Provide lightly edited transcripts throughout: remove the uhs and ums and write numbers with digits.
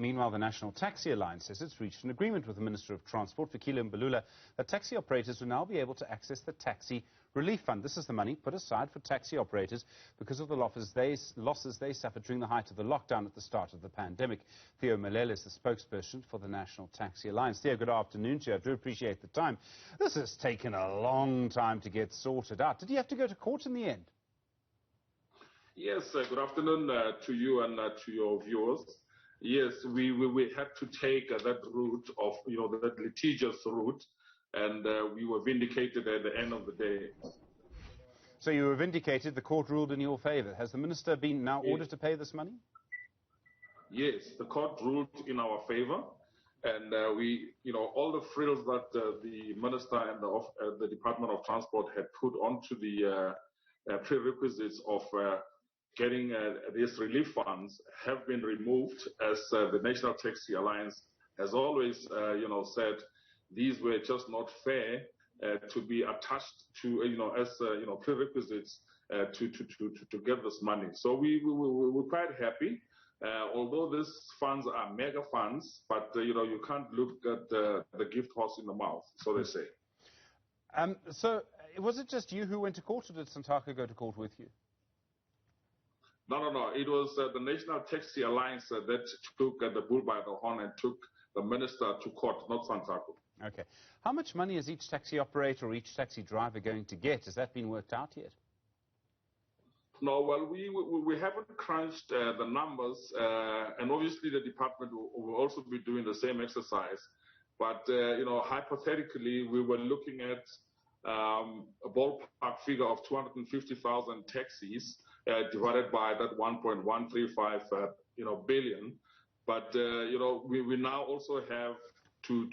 Meanwhile, the National Taxi Alliance says it's reached an agreement with the Minister of Transport, Fikile Mbalula, that taxi operators will now be able to access the Taxi Relief Fund. This is the money put aside for taxi operators because of the losses they suffered during the height of the lockdown at the start of the pandemic. Theo Malele is the spokesperson for the National Taxi Alliance. Theo, good afternoon to you. I do appreciate the time. This has taken a long time to get sorted out. Did you have to go to court in the end? Yes, good afternoon to you and to your viewers. Yes, we had to take that route of, that litigious route, and we were vindicated at the end of the day. So you were vindicated, the court ruled in your favor. Has the minister been now ordered to pay this money? Yes, the court ruled in our favor, and all the frills that the minister and the Department of Transport had put onto the prerequisites of getting these relief funds have been removed, as the National Taxi Alliance has always, said these were just not fair to be attached to, as prerequisites to get this money. So we're quite happy, although these funds are mega funds, but you can't look at the gift horse in the mouth, so they say. So was it just you who went to court, or did Santaka go to court with you? No. It was the National Taxi Alliance that took the bull by the horn and took the minister to court, not Santaka. Okay. How much money is each taxi operator or each taxi driver going to get? Has that been worked out yet? No, well, we haven't crunched the numbers, and obviously the department will also be doing the same exercise. But, hypothetically, we were looking at a ballpark figure of 250,000 taxis divided by that 1.135 billion. But we now also have to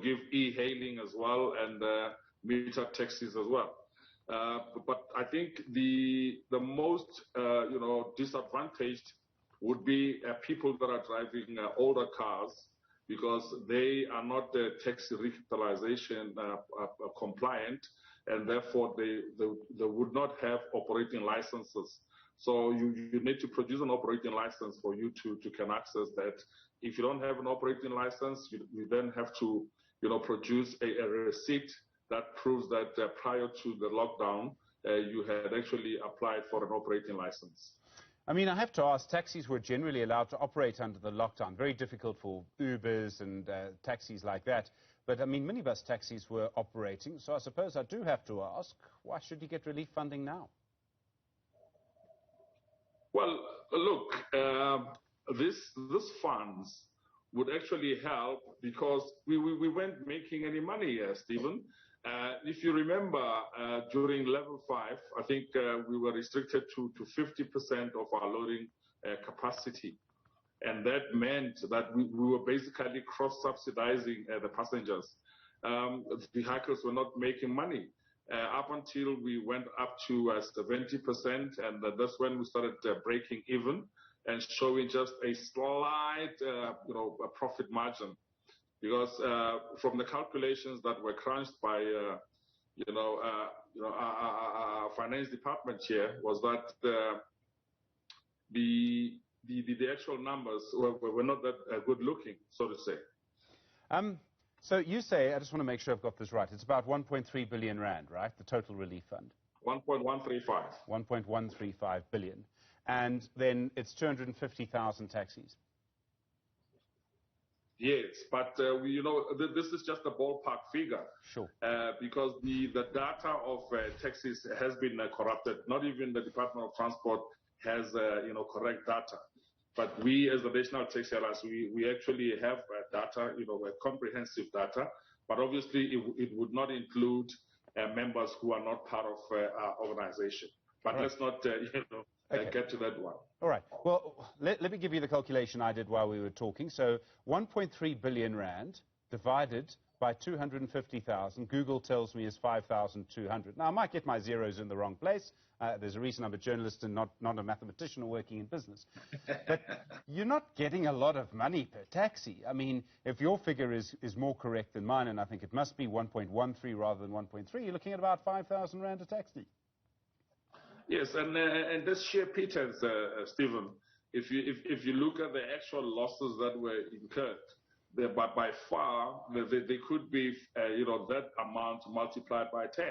give e-hailing as well and meter taxis as well. But I think the most disadvantaged would be people that are driving older cars, because they are not taxi recapitalization compliant, and therefore they would not have operating licenses. So you need to produce an operating license for you to can access that. If you don't have an operating license, you then have to produce a receipt that proves that prior to the lockdown you had actually applied for an operating license. I mean, I have to ask, taxis were generally allowed to operate under the lockdown. Very difficult for Ubers and taxis like that. But, I mean, minibus taxis were operating. So I suppose I do have to ask, why should you get relief funding now? Well, look, these funds would actually help because we weren't making any money, Stephen. If you remember, during level 5, I think we were restricted to 50% of our loading capacity. And that meant that we were basically cross-subsidizing the passengers. The vehicles were not making money up until we went up to 70%, and that's when we started breaking even and showing just a slight a profit margin. Because from the calculations that were crunched by our finance department here, was that the actual numbers were not that good looking, so to say. So you say, I just want to make sure I've got this right, it's about 1.3 billion rand, right? The total relief fund. 1.135. 1.135 billion. And then it's 250,000 taxis. Yes, but this is just a ballpark figure. Sure. Because the data of taxis has been corrupted. Not even the Department of Transport has correct data. But we, as the National Taxi Alliance, we actually have data, comprehensive data. But obviously, it would not include members who are not part of our organization. But right. Let's not get to that one. All right. Well, let me give you the calculation I did while we were talking. So 1.3 billion rand divided by 250,000, Google tells me is 5,200. Now, I might get my zeros in the wrong place. There's a reason I'm a journalist and not a mathematician or working in business. But you're not getting a lot of money per taxi. I mean, if your figure is more correct than mine, and I think it must be 1.13 rather than 1.3, you're looking at about 5,000 rand a taxi. Yes, and this sheer pretense, Stephen, if you look at the actual losses that were incurred, by far they could be that amount multiplied by 10.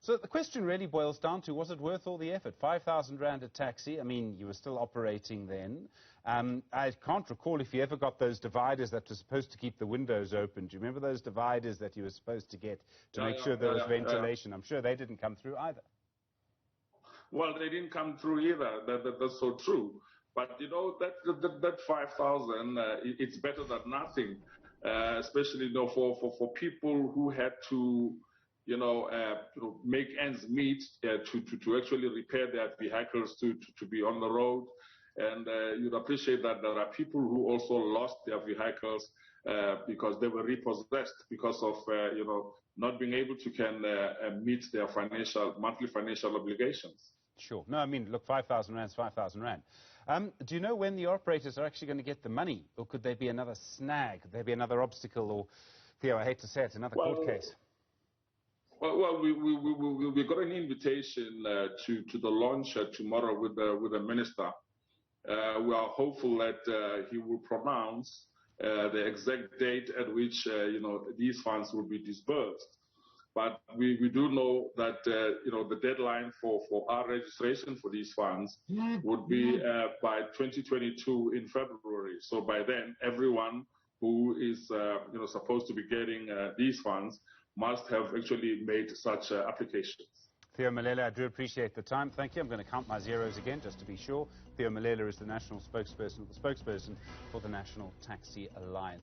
So the question really boils down to, was it worth all the effort? 5,000 rand a taxi. I mean, you were still operating then. I can't recall if you ever got those dividers that were supposed to keep the windows open. Do you remember those dividers that you were supposed to get to make sure there was ventilation? I'm sure they didn't come through either. Well, they didn't come through either. That's so true. But that 5,000, it's better than nothing, especially for people who had to make ends meet to actually repair their vehicles to be on the road. And you'd appreciate that there are people who also lost their vehicles because they were repossessed because of not being able to meet their monthly financial obligations. Sure. No, I mean, look, 5,000 rand is 5,000 rand. Do you know when the operators are actually going to get the money? Or could there be another snag? Could there be another obstacle? Or, Theo, I hate to say it, another court case? Well, we got an invitation to the launch tomorrow with the minister. We are hopeful that he will pronounce the exact date at which these funds will be disbursed. But we do know that the deadline for our registration for these funds would be by 2022 in February. So by then, everyone who is supposed to be getting these funds must have actually made such applications. Theo Malele, I do appreciate the time. Thank you. I'm going to count my zeros again just to be sure. Theo Malele is the national spokesperson for the National Taxi Alliance.